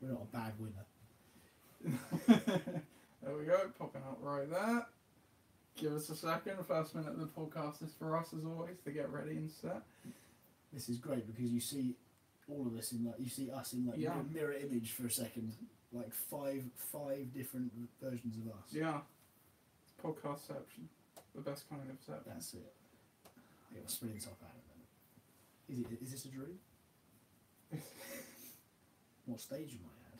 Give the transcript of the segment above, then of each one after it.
We're not a bad winner. There we go, popping up right there. Give us a second. The first minute of the podcast is for us, as always, to get ready and set. This is great because you see all of us in like you see us in like mirror image for a second, like five different versions of us. Yeah, podcastception, the best kind ofception. That's it. I get my spinning top out of it. Is this a dream? What stage am I at?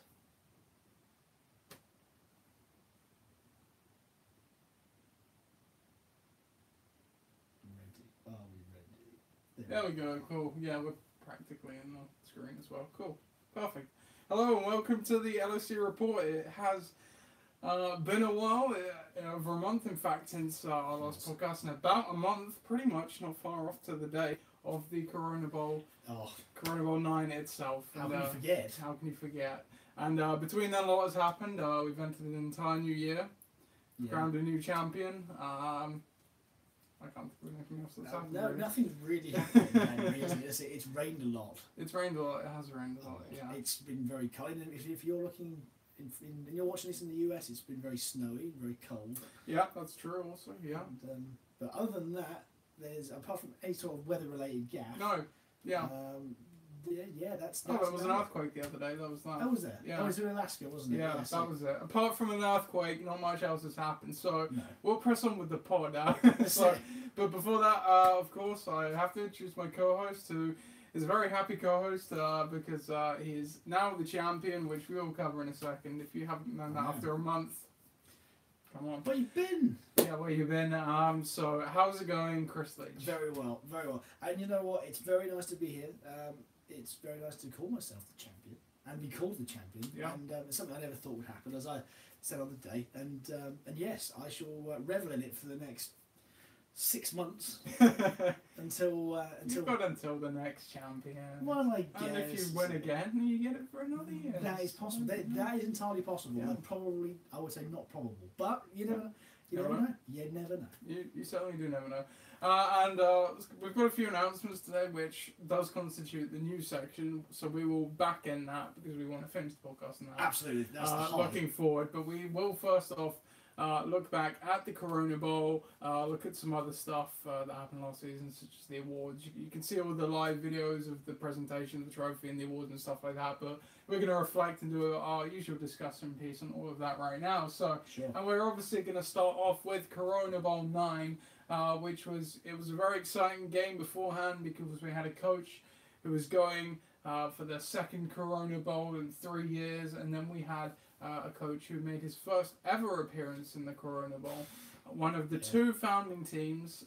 Ready? Are we ready? There we go. Cool. Yeah, we're practically in the screen as well. Cool. Perfect. Hello and welcome to the LSC report. It has been a while, over a month in fact, since our last podcast, and about a month, pretty much, not far off to the day of the Corona Bowl. Corona Bowl 9 itself. How can you forget? How can you forget? And between then, a lot has happened. We've entered an entire new year, crowned a new champion. I can't think of anything else that's happened. No, really. nothing really happened. It's rained a lot. It's rained a lot. It has rained a lot. Yeah. It's been very cold. And if you're looking, and you're watching this in the US, it's been very snowy, very cold. Yeah, that's true. Also, yeah. And, but other than that, there's apart from any sort of weather-related gap. No. Yeah. That's. Oh, there was an earthquake the other day. That was that. Oh, was there? Yeah. Oh, it was in Alaska, wasn't it? Yeah, that was it. Apart from an earthquake, not much else has happened. So No. we'll press on with the pod now. But before that, of course, I have to introduce my co-host, who is a very happy co-host because he is now the champion, which we will cover in a second. If you haven't known that after a month, come on. Where you been? Yeah, where you been? So how's it going, Chris Leach? Very well, very well. And you know what? It's very nice to be here. It's very nice to call myself the champion and be called the champion. Yeah. And it's something I never thought would happen, as I said on the day. And yes, I shall revel in it for the next 6 months until You've got until the next champion. Well, I guess. And if you win again, you get it for another year. That is possible. That is entirely possible. Yeah. And probably, I would say, not probable. But you never know. You never know. You never know. You certainly do never know. And we've got a few announcements today, which does constitute the news section. So we will back in that because we want to finish the podcast now. Absolutely. That's the looking forward. But we will first off look back at the Corona Bowl, look at some other stuff that happened last season, such as the awards. You can see all the live videos of the presentation of the trophy and the awards and stuff like that. But we're going to reflect and do our usual discussion piece on all of that right now. So, Sure. and we're obviously going to start off with Corona Bowl 9, which was a very exciting game beforehand because we had a coach who was going for the second Corona Bowl in 3 years, and then we had a coach who made his first ever appearance in the Corona Bowl. One of the two founding teams,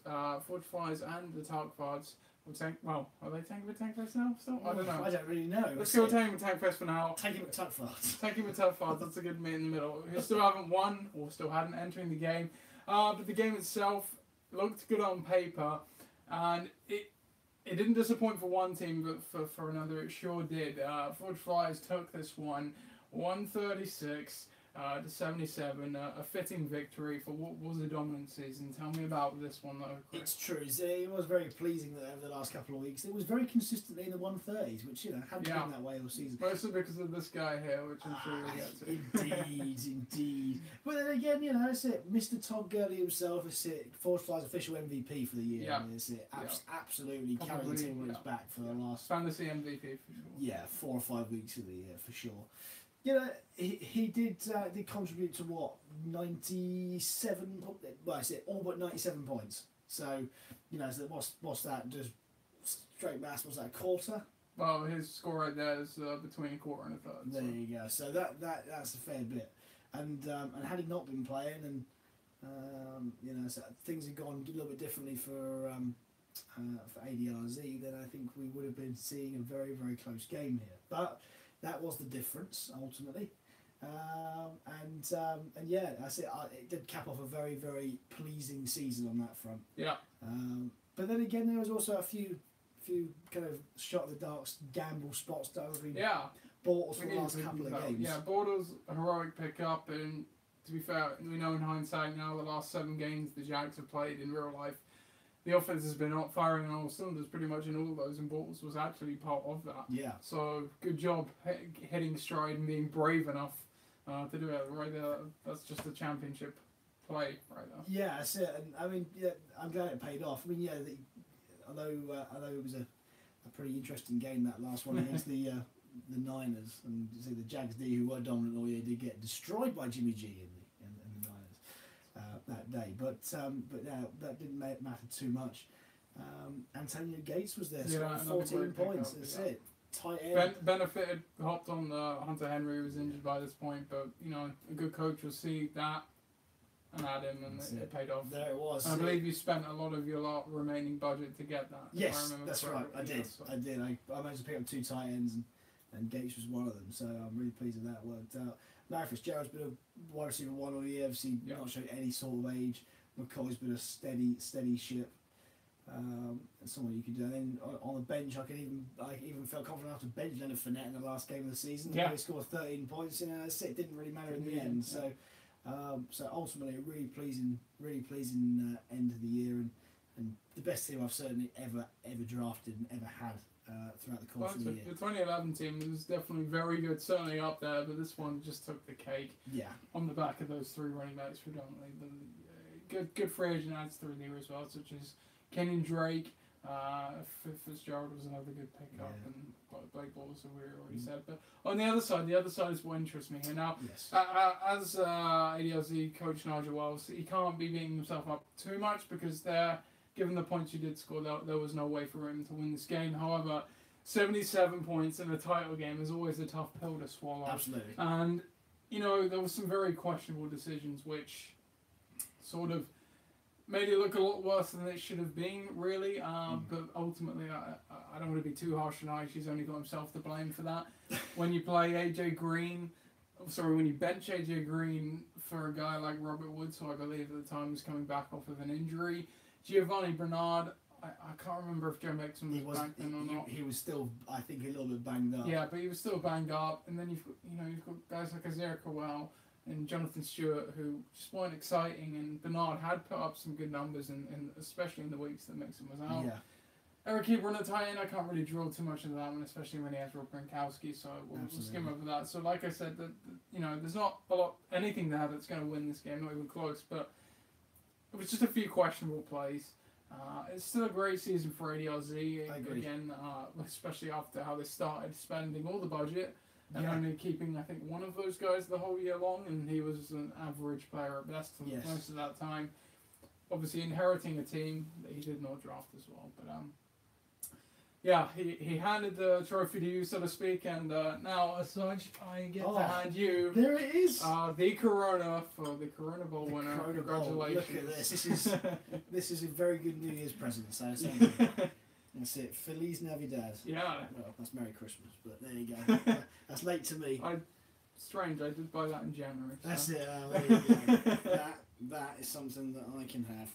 Forge Flies and the Tarkvards, are they taking the Tank Fest now still? I don't know. I don't really know. Let's go taking the Tank Fest for now. Take him at Tuckfart. Taking the Tarkvards, that's a good meet in the middle. Who still haven't won, or still hadn't entering the game. But the game itself looked good on paper, and it didn't disappoint for one team, but for another it sure did. Forge Flies took this one 136 to 77, a fitting victory for what was a dominant season. Tell me about this one though, Chris. It's true. It was very pleasing that over the last couple of weeks it was very consistently in the 130s, which hadn't been that way all season. Mostly because of this guy here, which I'm sure we'll get to. Indeed. But then again, it's it. Mr. Todd Gurley himself is it. Forge Fly's official MVP for the year. Yeah. It's it. Absolutely carrying the team back for the last fantasy MVP for sure. Yeah, 4 or 5 weeks of the year for sure. He did contribute to what 97. Well, I said all but 97 points. So, so what's that? Just straight maths. What's that? A quarter? Well, his score right there is between a quarter and a third. There you go. So that's a fair bit. And had he not been playing, and so things had gone a little bit differently for ADRZ, then I think we would have been seeing a very, very close game here. But that was the difference ultimately, and yeah, that's it. It did cap off a very, very pleasing season on that front. Yeah. But then again, there was also a few kind of shot in the dark gamble spots that have been bought for the last couple of games. Yeah, Bordeaux's a heroic pickup, and to be fair, we know in hindsight now the last 7 games the Jags have played in real life the offense has been not firing on all cylinders pretty much in all those, and Bortles was actually part of that. Yeah. So good job hitting stride and being brave enough to do it right there. That's just a championship play right there. Yeah, that's it. And I mean, yeah, I'm glad it paid off. I mean, yeah, although it was a pretty interesting game, that last one against the Niners, and you see the Jags D, who were dominant all year, did get destroyed by Jimmy G in the Niners that day. But that didn't matter too much. Antonio Gates was there, scoring 14 points. That's it. Tight end. Benefited, hopped on Hunter Henry, who was injured by this point, but a good coach will see that and add him, and it paid off. There it was. I believe you spent a lot of your remaining budget to get that. Yes, that's right. I did. I managed to pick up 2 tight ends, and Gates was one of them. So I'm really pleased that that worked out. Larry Fitzgerald's been a wide receiver 1 all year. Obviously, not showing any sort of age. McCoy's been a steady ship. And someone you could do. And then on the bench, I even felt confident enough to bench Leonard Fournette in the last game of the season. Yeah. He scored 13 points. That's it. It didn't really matter in the end. So. So ultimately, a really pleasing end of the year, and the best team I've certainly ever drafted and ever had throughout the course of the year. The 2011 team was definitely very good, certainly up there, but this one just took the cake. Yeah. On the back of those 3 running backs predominantly. Good free agent adds through there as well, such as Kenyon Drake. Fitzgerald was another good pickup, and Blake Bortles, as we already said. But on the other side is what interests me here. Now, yes. As ADLZ coach Nigel Wells, he can't be beating himself up too much because given the points you did score, there was no way for him to win this game. However, 77 points in a title game is always a tough pill to swallow. Absolutely. And, there was some very questionable decisions which sort of made it look a lot worse than it should have been, really. But ultimately, I don't want to be too harsh on Ike. He's only got himself to blame for that. When you play when you bench AJ Green for a guy like Robert Woods, who I believe at the time was coming back off of an injury, Giovanni Bernard, I can't remember if Joe Mixon was back then or not. He was still, I think, a little bit banged up. Yeah, but he was still banged up. And then you've got guys like Isaiah Crowell and Jonathan Stewart, who just weren't exciting, and Bernard had put up some good numbers, especially in the weeks that Mixon was out. Yeah. Eric Ebron at tight end, I can't really drill too much into that one, especially when he has Rob Gronkowski, so we'll skim over that. So like I said, there's not anything there that's going to win this game, not even close, but it was just a few questionable plays. It's still a great season for ADLZ, again, especially after how they started spending all the budget. And only keeping, I think, one of those guys the whole year long, and he was an average player at best for most of that time. Obviously, inheriting a team that he did not draft as well. But he handed the trophy to you, so to speak, and now, as such, I get to hand you. There it is. The Corona for the Corona Bowl winner. Corona Congratulations! Bowl. Look at this. This is a very good New Year's present. So that's it. Feliz Navidad. Yeah. Well, that's Merry Christmas, but there you go. That's late to me. Strange, I did buy that in January. So. That's it. There you go. That is something that I can have.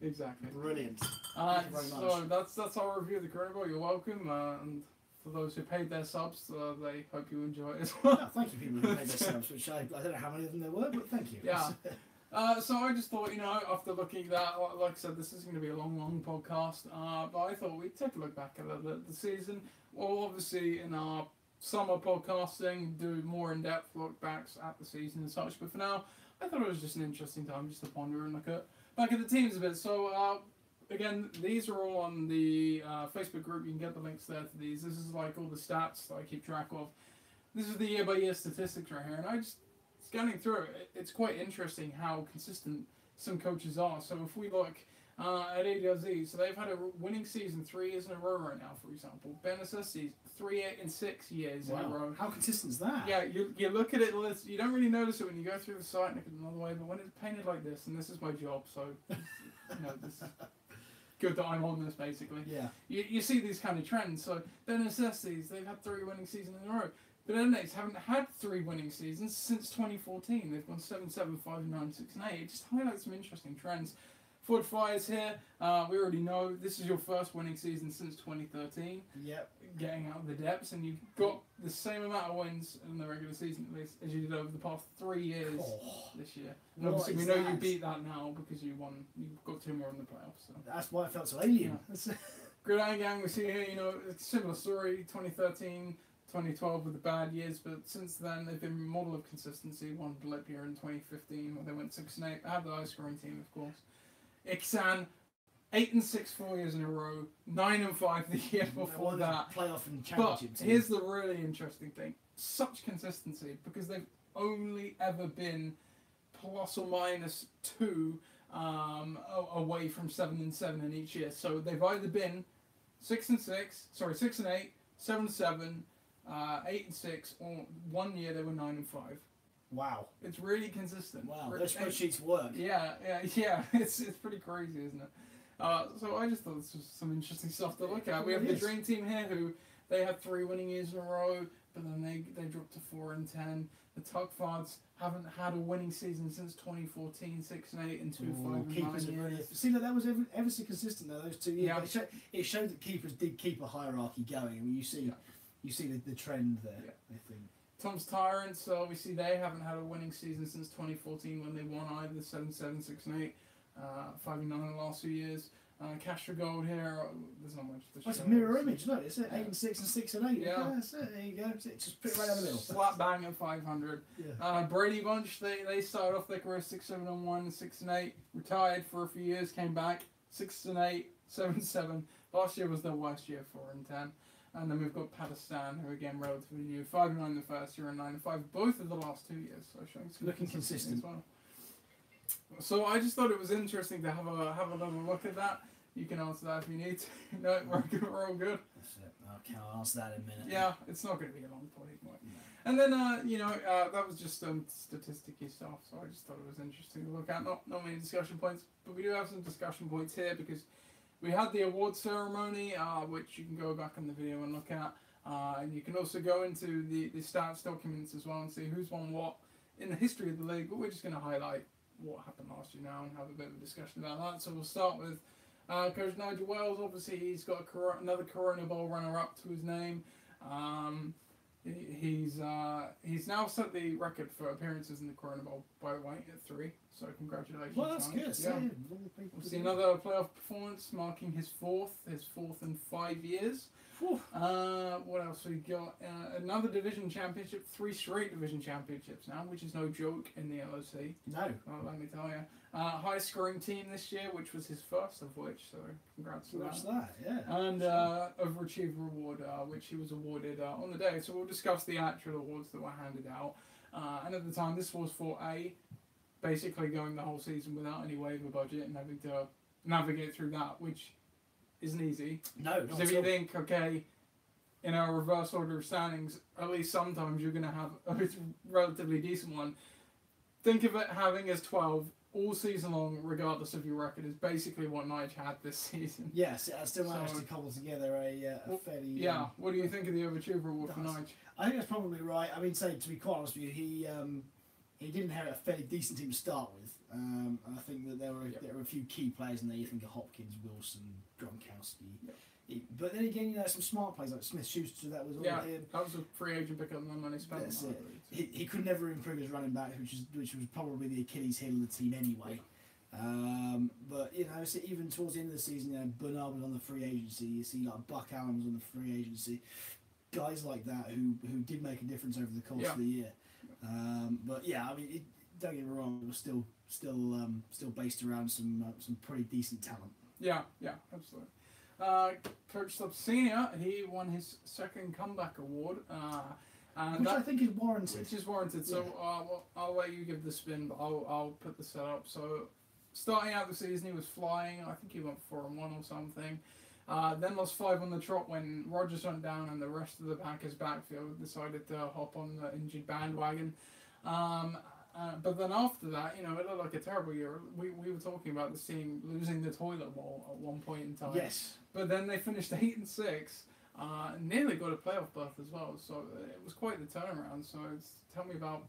Exactly. Brilliant. Thank you very much. So that's our review of the Corona Bowl. You're welcome. And for those who paid their subs, they hope you enjoy it as well. Oh, thank you, people who paid their subs, which I don't know how many of them there were, but thank you. Yeah. So I just thought, after looking at that, like I said, this is going to be a long podcast, but I thought we'd take a look back at the season. Well, obviously, in our summer podcasting, do more in-depth look backs at the season and such, but for now, I thought it was just an interesting time just to ponder and look back at the teams a bit. So, again, these are all on the Facebook group. You can get the links there to these. This is like all the stats that I keep track of. This is the year-by-year statistics right here, and I just scanning through it, it's quite interesting how consistent some coaches are. So if we look at ADLZ, so they've had a winning season 3 years in a row right now, for example. Ben Assessi, 3 and 6 years in a row. How consistent is that? Yeah, you look at it, you don't really notice it when you go through the site and look at it another way, but when it's painted like this, and this is my job, so this is good that I'm on this, basically. Yeah. You see these kind of trends. So Ben Assessi, they've had 3 winning seasons in a row. But Knicks haven't had 3 winning seasons since 2014. They've gone 7-7, 5-9, 6-8. It just highlights some interesting trends. Ford Flyers here. We already know this is your first winning season since 2013. Yep. Getting out of the depths, and you've got the same amount of wins in the regular season at least as you did over the past 3 years this year. And What obviously we is know that? you beat that now because you got 2 more in the playoffs. So. That's why it felt so alien. Gridiron Gang, we see here, it's a similar story, 2013, 2012 with the bad years, but since then they've been a model of consistency. One blip here in 2015 where they went 6-8. I had the high scoring team, of course. Ixan, 8-6 4 years in a row, 9-5 the year before that. Playoff and But championship team. here's the really interesting thing: such consistency because they've only ever been plus or minus 2 away from 7-7 in each year. So they've either been 6-8, 7-7, 8-6, or 1 year they were 9-5. Wow. It's really consistent. Wow, those spreadsheets work. Yeah. It's pretty crazy, isn't it? So I just thought this was some interesting stuff to look at. We have the Dream Team here, who they had 3 winning years in a row, but then they dropped to 4-10. The Tugfards haven't had a winning season since 2014, 6-8 and 2-5 Keepers and 9 years. See, that was ever so consistent though, those 2 years. Yeah. But it showed that keepers did keep a hierarchy going. I mean, you see the trend there. Yeah. I think. Tom's Tyrants, so obviously they haven't had a winning season since 2014 when they won either 7-7, 6-8, 5-9 in the last few years. Castro Gold here, there's not much to show. It's a mirror image, look, it's 8-6 and 6-8. Yeah. That's it, there you go. Just put it right down the middle. Slap bang at 500. Yeah. Brady Bunch, they started off their career 6-7-1, 6-8, retired for a few years, came back 6-8, 7-7. Last year was their worst year, 4-10. And then we've got Pakistan, who again relatively new, 5-9 the first year and 9-5 both of the last 2 years. So showing some Looking consistency consistent. as well. So I just thought it was interesting to have a little look at that. You can answer that if you need to. No, we're all good. That's it. Okay, I'll answer that in a minute. Yeah, it's not going to be a long point. And then, that was just statisticky stuff, so I just thought it was interesting to look at. Not many discussion points, but we do have some discussion points here because we had the award ceremony, which you can go back in the video and look at. And you can also go into the stats documents as well and see who's won what in the history of the league, but we're just going to highlight what happened last year now and have a bit of a discussion about that. So we'll start with Coach Nigel Wells. Obviously, he's got another Corona Bowl runner-up to his name. He's now set the record for appearances in the Corona Bowl, by the way, at 3. So congratulations. Well, that's good. Yeah. We'll see another playoff performance, marking his fourth in 5 years. What else we got? Another division championship, 3 straight division championships now, which is no joke in the LOC. No. Well, let me tell you. Highest scoring team this year, which was his first of which, so congrats to What's that. that? Yeah. And Overachiever Award, which he was awarded on the day. So we'll discuss the actual awards that were handed out. And at the time, this was for basically going the whole season without any waiver budget and having to navigate through that, which isn't easy. No. Because if you think, okay, in our reverse order of standings, at least sometimes you're going to have a relatively decent one. Think of it having as 12 all season long, regardless of your record, is basically what Nige had this season. Yes, I still managed to cobble together a fairly... Yeah, what do you think of the Overachiever Award for Nige? I think that's probably right. I mean, to be quite honest with you, he did inherit a fairly decent team to start with. And I think that there were a few key players in there. You think of Hopkins, Wilson, Gronkowski. Yep. But then again, some smart players like Smith-Schuster, that was all him. That was a free agent pickup and the money spent. That's it. He could never improve his running back, which was probably the Achilles heel of the team anyway. But so even towards the end of the season, Bernard was on the free agency. You see, like Buck Allen was on the free agency. Guys like that who did make a difference over the course of the year. But yeah, I mean, don't get me wrong, it was still based around some pretty decent talent. Yeah, absolutely. Coach Stubbs Senior, he won his second comeback award, which I think is warranted. Which is warranted. So I'll let you give the spin, but I'll put the setup. So starting out the season, he was flying. I think he went 4-1 or something. Then lost 5 on the trot when Rodgers went down and the rest of the Packers backfield decided to hop on the injured bandwagon. But then after that, it looked like a terrible year. We were talking about this team losing the toilet bowl at one point in time. Yes. But then they finished 8-6, nearly got a playoff berth as well. So it was quite the turnaround. So tell me about.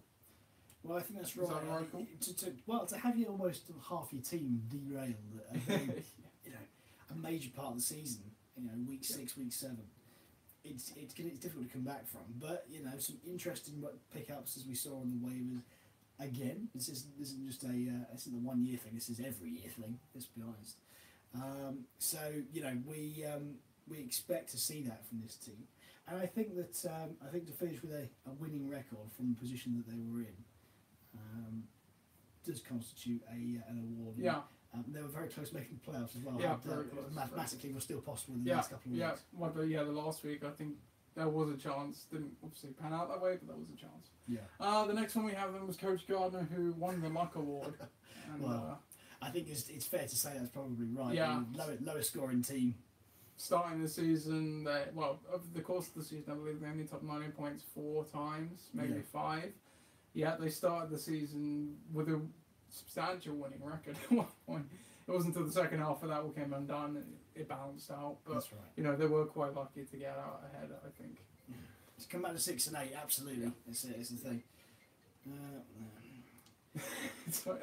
Well, I think that's right. That to have you almost half your team derailed at a major part of the season, week 6, week 7. it's difficult to come back from. But you know, some interesting pickups as we saw on the waivers. Again, this isn't just this isn't a 1 year thing. This is every year thing. Let's be honest. So you know, we expect to see that from this team, and I think that to finish with a winning record from the position that they were in does constitute an award. Yeah. They were very close to making the playoffs as well. Yeah, mathematically was still possible in the last couple of weeks. Yeah, well, but the last week I think there was a chance. Didn't obviously pan out that way, but there was a chance. Yeah. The next one we have then was Coach Gardner, who won the Luck Award. And, well, I think it's fair to say that's probably right. Yeah. Lowest scoring team. Starting the season, over the course of the season, I believe they only topped 90 points 4 times, maybe 5. Yeah, they started the season with a substantial winning record at one point. It wasn't until the second half of that all came undone and it balanced out. But That's right. you know, they were quite lucky to get out ahead, I think. To come back to 6 and 8, absolutely. Yeah. It's the thing.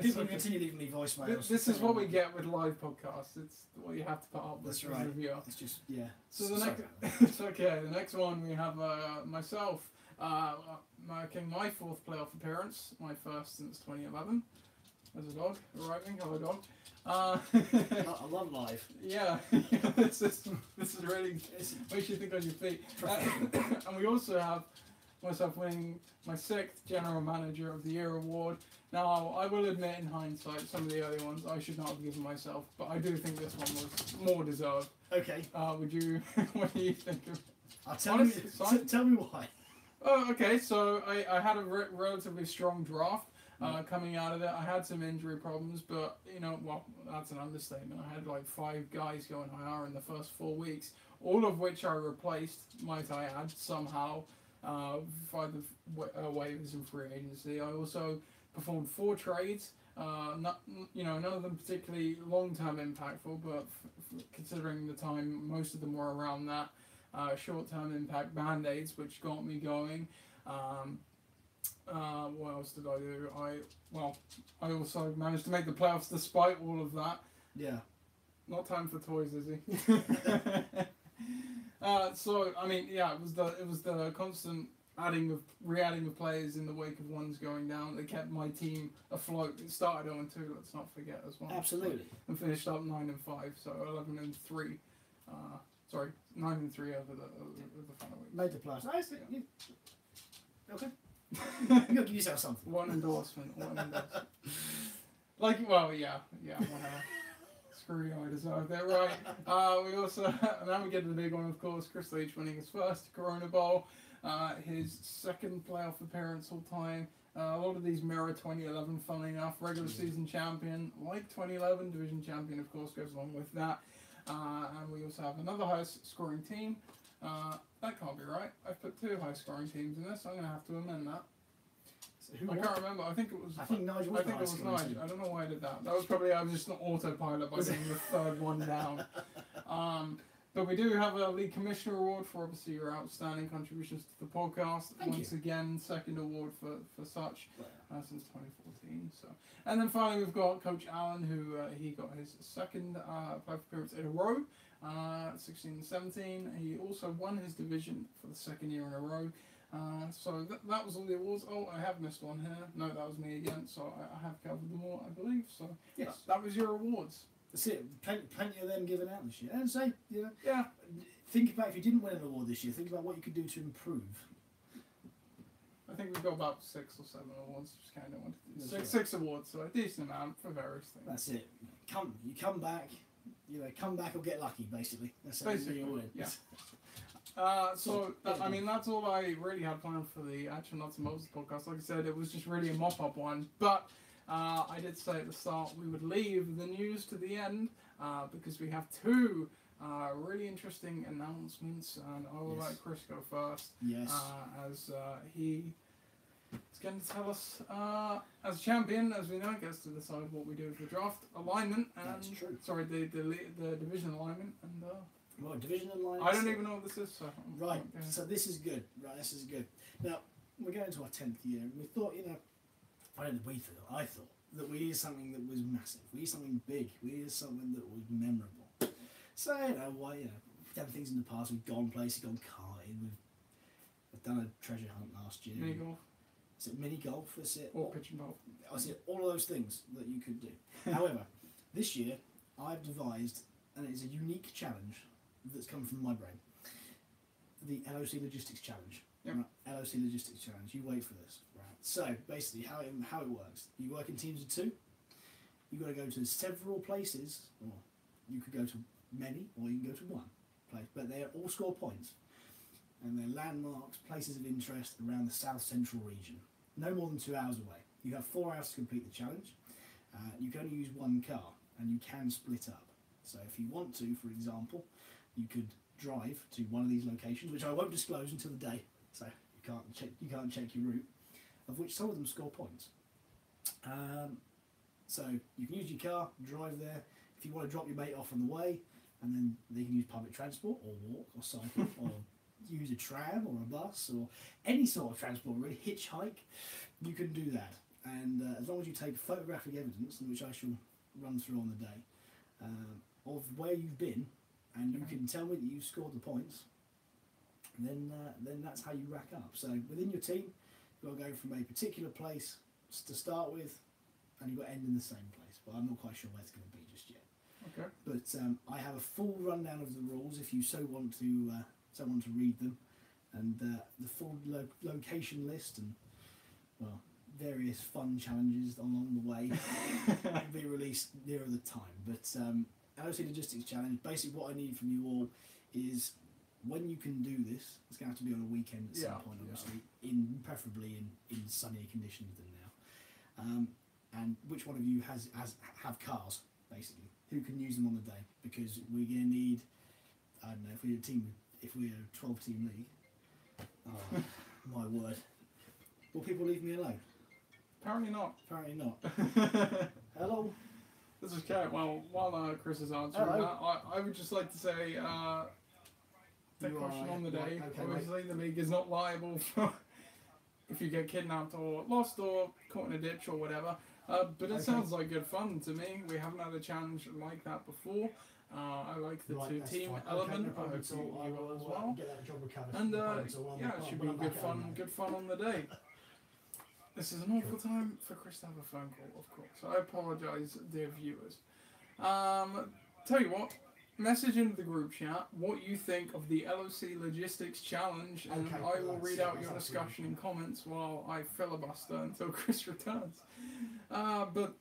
People continue leaving me voicemails. This is what we get with live podcasts. It's what you have to put up with. That's right. Reviewer. It's just So the next, it's okay. The next one we have myself making my 4th playoff appearance, my first since 2011. There's a dog arriving. Hello, dog. I love live. Yeah, this is really makes you think on your feet. And we also have myself winning my 6th General Manager of the Year award. Now, I will admit in hindsight, some of the early ones I should not have given myself, but I do think this one was more deserved. Okay. What do you think of? I'll tell me why. Oh, okay. So I had a relatively strong draft. Coming out of it, I had some injury problems, but you know, well, that's an understatement. I had like 5 guys going IR in the first 4 weeks, all of which I replaced, might I add, somehow, via the waivers and free agency. I also performed 4 trades. None of them particularly long-term impactful, but considering the time, most of them were around that short-term impact band-aids, which got me going. What else did I do? I also managed to make the playoffs despite all of that. Yeah. Not time for toys, is he? So I mean, yeah, it was the constant re-adding of players in the wake of ones going down that kept my team afloat. It started 0-2, let's not forget as well. Absolutely. And finished up 9-5, so 11-3. 9-3 over the final week. Made the playoffs. Okay. You gotta give yourself something. One endorsement. Whatever. Screw you, I deserved it, right? We also, now we get to the big one, of course, Chris Leach winning his first Corona Bowl, his 2nd playoff appearance all time. A lot of these mirror 2011, funnily enough. Regular season champion, like 2011, division champion, of course, goes along with that. And we also have another highest scoring team. That can't be right. I've put 2 high scoring teams in this. I'm going to have to amend that. So I can't remember. I think it was Nigel. Nigel. I don't know why I did that. That was probably I was just on autopilot by getting the 3rd one down. But we do have a League Commissioner Award for obviously your outstanding contributions to the podcast. Once again, 2nd award for such since 2014. So, and then finally we've got Coach Allen, who he got his 2nd playoff appearance in a row, 16-17. He also won his division for the 2nd year in a row. So that was all the awards. Oh, I have missed one here. No, that was me again. So I have covered them all, I believe. So yes, that was your awards. That's it. Plenty of them given out this year. And say, yeah. Think about if you didn't win an award this year. Think about what you could do to improve. I think we've got about 6 or 7 awards. Just kind of wanted to six awards, so a decent amount for various things. That's it. You come back. Come back or get lucky. Basically, that's basically you win. Yeah. I mean, that's all I really had planned for the Actual Nuts and Moses podcast. Like I said, it was just really a mop-up one. But I did say at the start we would leave the news to the end because we have 2 really interesting announcements. And I will let Chris go first. Yes. As he is going to tell us, as champion, as we know, gets to decide what we do with the draft alignment. And, that's true. Sorry, the division alignment. And right, division alignment. I don't even know what this is. So right, so this is good. Right, this is good. Now, we're going to our 10th year, and we thought, I thought that we needed something that was massive. We needed something big. We needed something that was memorable. So, we've done things in the past. We've gone places, gone karting, I've done a treasure hunt last year. Mini golf Is it mini golf? That's it. or pitch and bowl. I see all of those things that you could do. However, this year I've devised, and it's a unique challenge that's come from my brain, the LOC Logistics Challenge. Yep. Right, LOC Logistics Challenge. You wait for this. Right. So basically, how it works: you work in teams of 2. You've got to go to several places, or you could go to many, or you can go to one place. But they all score points, and they're landmarks, places of interest around the South Central region. No more than 2 hours away. You have 4 hours to complete the challenge. You can only use one car, and you can split up. So if you want to, for example, you could drive to one of these locations, which I won't disclose until the day, so you can't check your route, of which some of them score points. So you can use your car, drive there. If you want to drop your mate off on the way, and then they can use public transport, or walk, or cycle, or use a tram, or a bus, or any sort of transport, really, hitchhike, you can do that. And as long as you take photographic evidence, which I shall run through on the day, of where you've been, and you can tell me that you've scored the points, then that's how you rack up. So within your team, you've got to go from a particular place to start with, and you've got to end in the same place. But I'm not quite sure where it's going to be just yet. Okay. But I have a full rundown of the rules if you so want to read them, and the full location list and, well, various fun challenges along the way will be released nearer the time. But LOC Logistics Challenge, basically what I need from you all is, when you can do this, it's going to have to be on a weekend at some point, obviously, preferably in sunnier conditions than now. And which one of you have cars, basically, who can use them on the day, because we're going to need, I don't know, if we're a 12-team league, oh, my word, will people leave me alone? Apparently not. Apparently not. Hello? This is Kat. Well, while Chris is answering that, I would just like to say, take caution on the day. Right, okay, obviously, the league is not liable for if you get kidnapped or lost or caught in a ditch or whatever. But it sounds like good fun to me. We haven't had a challenge like that before. I like the two-team element. I hope you will as well. And yeah, it should be good fun on the day. This is an awful time for Chris to have a phone call, of course. I apologise, dear viewers. Tell you what, message into the group chat what you think of the LOC Logistics Challenge, and I will read out your discussion and comments while I filibuster until Chris returns. But,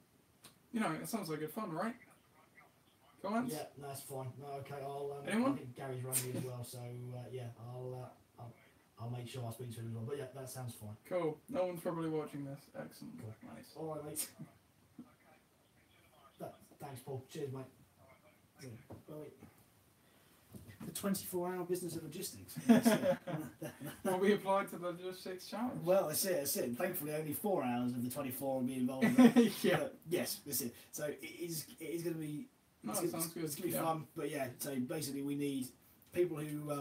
you know, it sounds like good fun, right? Comments? Yeah, that's fine. No, okay, Anyone? I think Gary's run me as well, so yeah, I'll make sure I speak to him as well. But yeah, that sounds fine. Cool. No one's probably watching this. Excellent. Cool. Nice. All right, mate. Thanks, Paul. Cheers, mate. The 24-hour business of logistics. Will be applied to the Logistics Challenge. Well, that's it. Thankfully, only 4 hours of the 24 will be involved in that. Yeah. But yes, that's it. So it is going to be. No, it sounds good. It's going to be fun. But yeah, so basically, we need people who.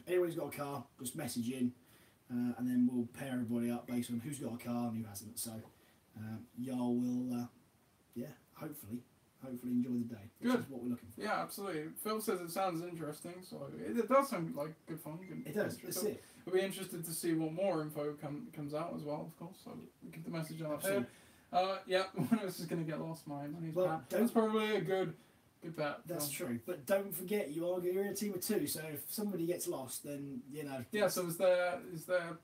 Anyone who's got a car, just message in, and then we'll pair everybody up based on who's got a car and who hasn't. So y'all will, hopefully enjoy the day. Which is what we're looking for. Yeah, absolutely. Phil says it sounds interesting, so it does sound like good fun. It does. That's it. We'll be interested to see what more info comes out as well, of course. So we get the message on Absolutely. here. Yeah, one of us is going to get lost. Well, that's probably a good bet. That's true. But don't forget, you're in a team of 2, so if somebody gets lost, then, you know. Yeah, so is there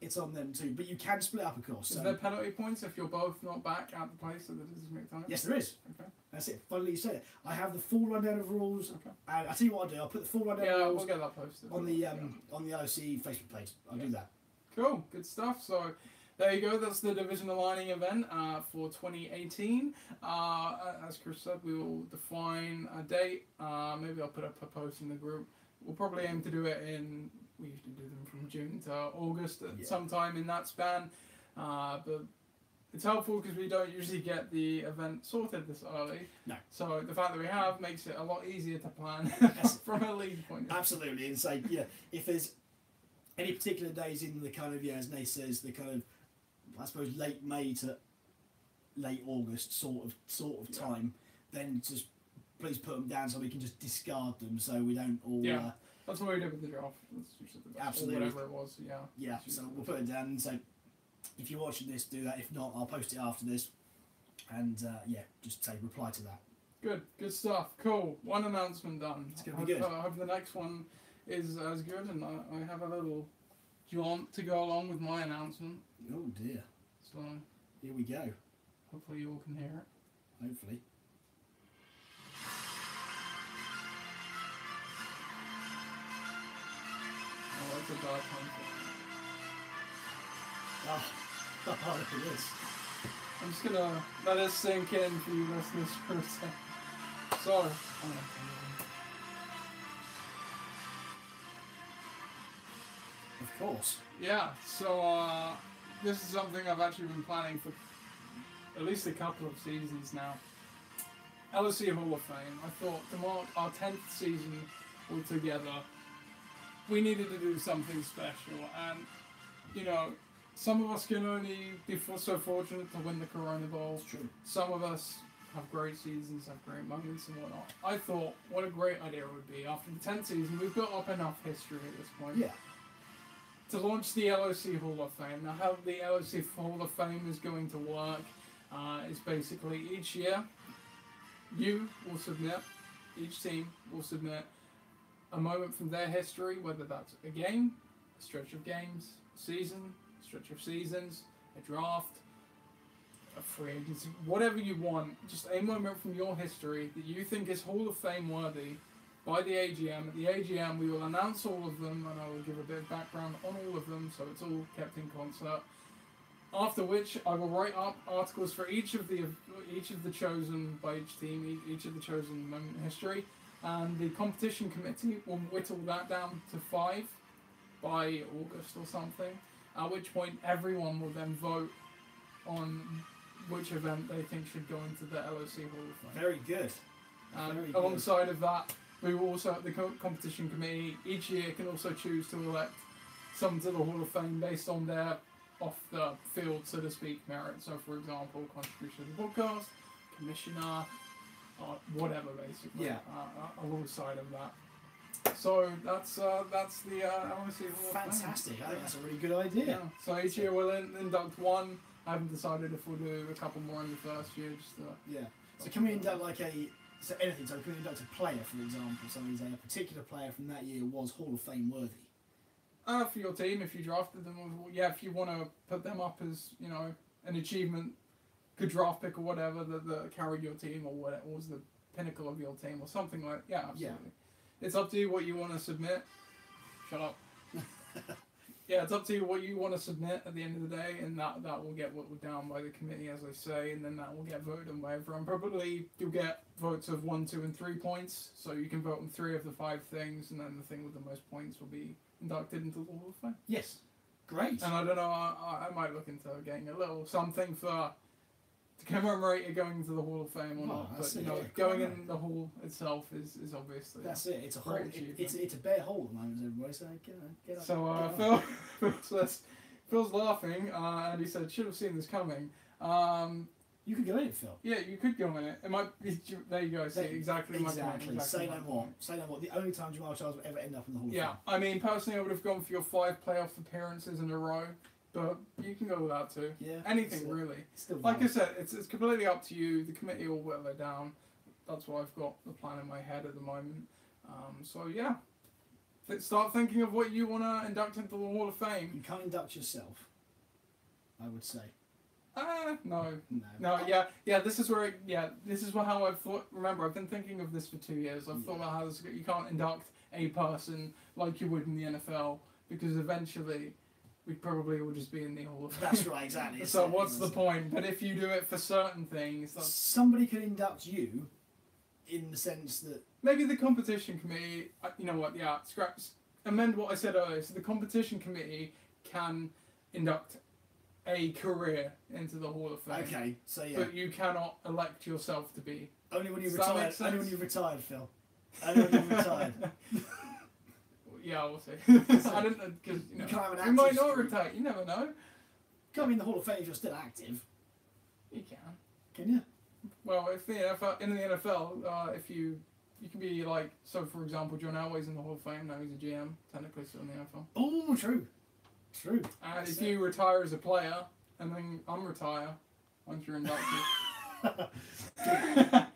it's on them too. But you can split up, of course. Is there penalty points if you're both not back at the place at the designated time? Yes, there is. Okay. That's it. Finally, you said it. I have the full rundown of rules. Okay. I'll tell you what I'll do. I'll put the full rundown of Yeah, rules we'll get that posted. on the LOC Facebook page. I'll do that. Cool, good stuff. So there you go. That's the division aligning event for 2018. As Chris said, we will define a date. Maybe I'll put up a post in the group. We'll probably aim to do it we usually do them from June to August at some time in that span. But it's helpful because we don't usually get the event sorted this early. No. So the fact that we have makes it a lot easier to plan from a league point of view. Absolutely. And so, if there's any particular days in the kind of, as Nate says, the kind of, I suppose, late May to late August sort of time, then just please put them down so we can just discard them, so we don't all That's what we did with the draft. That's usually the best. Absolutely. Or whatever it was, yeah. Yeah, so we'll put it down. So if you're watching this, do that. If not, I'll post it after this. And yeah, just say reply to that. Good stuff. Cool. One announcement done. It's going to be good. I hope the next one is as good, and I have a little jaunt to go along with my announcement. Oh dear. So here we go. Hopefully you all can hear it. Hopefully. Oh, that's a dark one. Oh, look at this. I'm just gonna let it sink in for you listeners for a second. Sorry. Of course. Yeah, so this is something I've actually been planning for at least a couple of seasons now. LSC Hall of Fame. I thought to mark our 10th season all together, we needed to do something special. And, you know, some of us can only be so fortunate to win the Corona Bowl. It's true. Some of us have great seasons, have great moments and whatnot. I thought, what a great idea it would be. After the 10th season, we've built up enough history at this point. Yeah. To launch the LOC Hall of Fame. Now, how the LOC Hall of Fame is going to work is basically each year you will submit, each team will submit a moment from their history, whether that's a game, a stretch of games, a season, a stretch of seasons, a draft, a free agency, whatever you want, just a moment from your history that you think is Hall of Fame worthy by the AGM. At the AGM, we will announce all of them, and I will give a bit of background on all of them, so it's all kept in concert. After which, I will write up articles for each of the chosen by each team, each of the chosen moment in history, and the competition committee will whittle that down to 5 by August or something. At which point, everyone will then vote on which event they think should go into the LOC Hall of Fame. Very good. Very good. Alongside of that, we will also, the competition committee each year can also choose to elect someone to the Hall of Fame based on their off the field, so to speak, merit. So, for example, contribution to the podcast, commissioner, whatever, basically. Yeah. Alongside of that. So that's the LOC Hall of Fame. Fantastic. I think that's a really good idea. Yeah. So each year we'll induct one. I haven't decided if we'll do a couple more in the first year. Just yeah. So can we induct so anything? So can we induct a player, for example? Somebody say a particular player from that year was Hall of Fame worthy. For your team, if you drafted them, yeah. If you want to put them up as, you know, an achievement, good draft pick or whatever that carried your team or what was the pinnacle of your team or something like, yeah, absolutely. Yeah. It's up to you what you want to submit. Shut up. Yeah, it's up to you what you want to submit at the end of the day, and that will get whittled down by the committee, as I say, and then that will get voted on by everyone. Probably you'll get votes of 1, 2, and 3 points, so you can vote on 3 of the 5 things, and then the thing with the most points will be inducted into the Hall of Fame. Yes. Great. And I don't know, I might look into getting a little something to commemorate it going into the Hall of Fame or not. But you know, going in the hall itself is obviously. That's it. It's a hole. It's a bare hole at the moment, everybody. So get up. So Phil's laughing, and he said, "Should have seen this coming." You could go in it, Phil. Yeah, you could go in it. It might be, there you go. See, exactly. Exactly. Say no more. Say no more. The only time Jamal Charles will ever end up in the Hall of Fame. Yeah, I mean, personally, I would have gone for your 5 playoff appearances in a row. But you can go with that too. Yeah. Anything really. Like I said, it's completely up to you. The committee will whittle it down. That's what I've got the plan in my head at the moment. So yeah, start thinking of what you want to induct into the Hall of Fame. You can't induct yourself, I would say. No. Yeah. This is where. This is how I've thought. Remember, I've been thinking of this for 2 years. I've thought about how you can't induct a person like you would in the NFL, because eventually we probably will just be in the Hall of Fame. That's right, exactly. So what's the point? But if you do it for certain things, somebody can induct you, in the sense that maybe the competition committee. You know what? Yeah, amend what I said earlier. So the competition committee can induct a career into the Hall of Fame. Okay, so yeah. But you cannot elect yourself to be. Only when you retired. Only when you retired, Phil. Only when you retired. Yeah, we'll see. I don't know, because you can't have an you might not streak. retire. You never know. You can't be in the Hall of Fame if you're still active. You can. Can you? Well, if in the NFL, if you you can be like, so for example, John Elway's in the Hall of Fame, now he's a GM, technically still in the NFL. Oh, true. True. And if you retire as a player, and then unretire once you're inducted.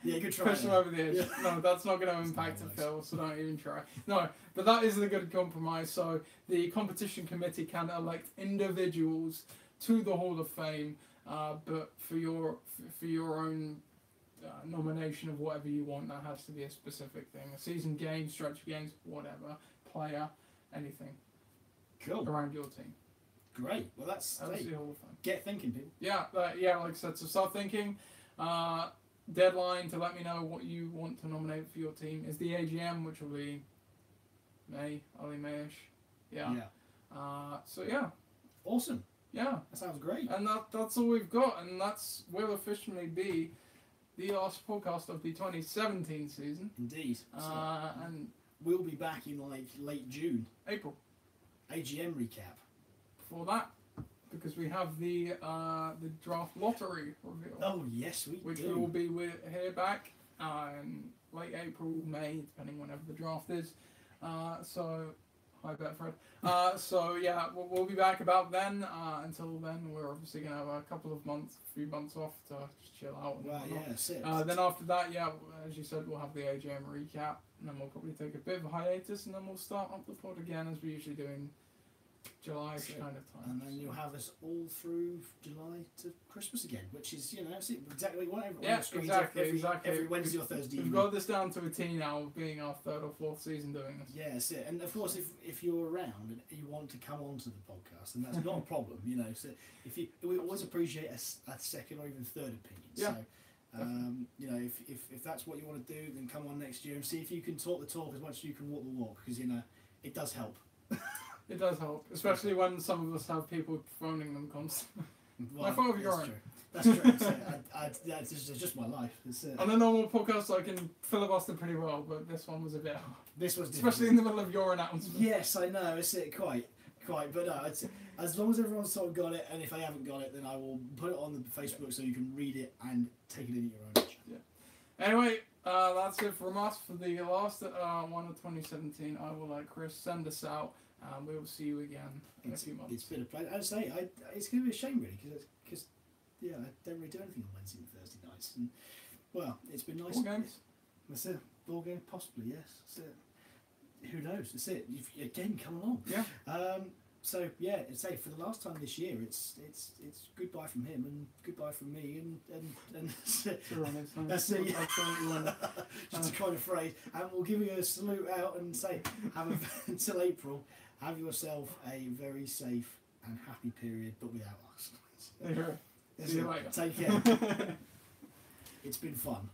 Yeah, good try. Push them over the edge. Yeah. No, that's not going to impact it, Phil, so don't even try. No, but that is the good compromise. So the competition committee can elect individuals to the Hall of Fame, but for your own nomination of whatever you want, that has to be a specific thing. A season game, stretch of games, whatever, player, anything Cool. around your team. Great. Well, that's That's the Hall of Fame. get thinking, people. Yeah, like I said, so start thinking. Deadline to let me know what you want to nominate for your team is the AGM, which will be May, early Mayish. Yeah. So yeah. Awesome. Yeah. That sounds great. And that's all we've got, and that's will officially be the last podcast of the 2017 season. Indeed. And we'll be back in like late June. April. AGM recap. Before that, because we have the draft lottery reveal. Oh yes, which do. we will be here back in late April, May, depending whenever the draft is. So, hi Betfred. So yeah, we'll be back about then. Until then, we're obviously gonna have a few months off to just chill out. And Well, yeah, that's it. then after that, yeah, as you said, we'll have the AGM recap, and then we'll probably take a bit of a hiatus, and then we'll start up the pod again as we usually do in July kind of time. And then you'll have us all through July to Christmas again, which is, that's it, exactly what everyone Yeah, screens exactly. every Wednesday or Thursday We've evening. got this down to a T now, being our third or fourth season doing this. Yeah, that's it. And of course, if you're around and you want to come onto the podcast, then that's not a problem, So we always appreciate a second or even third opinion. Yeah. So, if that's what you want to do, then come on next year and see if you can talk the talk as much as you can walk the walk, because it does help. It does help, especially when some of us have people phoning them constantly. Well, My fault if you're that's right. true. That's true. That's just my life. On a normal podcast, I can filibuster pretty well, but this one was a bit hard. This was Especially in the middle of your announcement. Yes, I know. It's it quite. But no, as long as everyone's sort of got it, and if I haven't got it, then I will put it on the Facebook so you can read it and take it in at your own age. Yeah. Anyway, that's it from us for the last one of 2017. I will let Chris send us out. We will see you again in a few months. It's been a pleasure. I'd say it's going to be a shame really because I don't really do anything on Wednesday and Thursday nights. And well, it's been nice. Ball games. That's it. Ball game, possibly yes. That's it. Who knows? That's it. Again, come along. Yeah. So yeah, I'd say for the last time this year, it's goodbye from him and goodbye from me and that's it. That's it. Yeah. Just a kind of phrase, and we'll give you a salute out and say, until April, have yourself a very safe and happy period, but without us. See you later. Take care. It's been fun.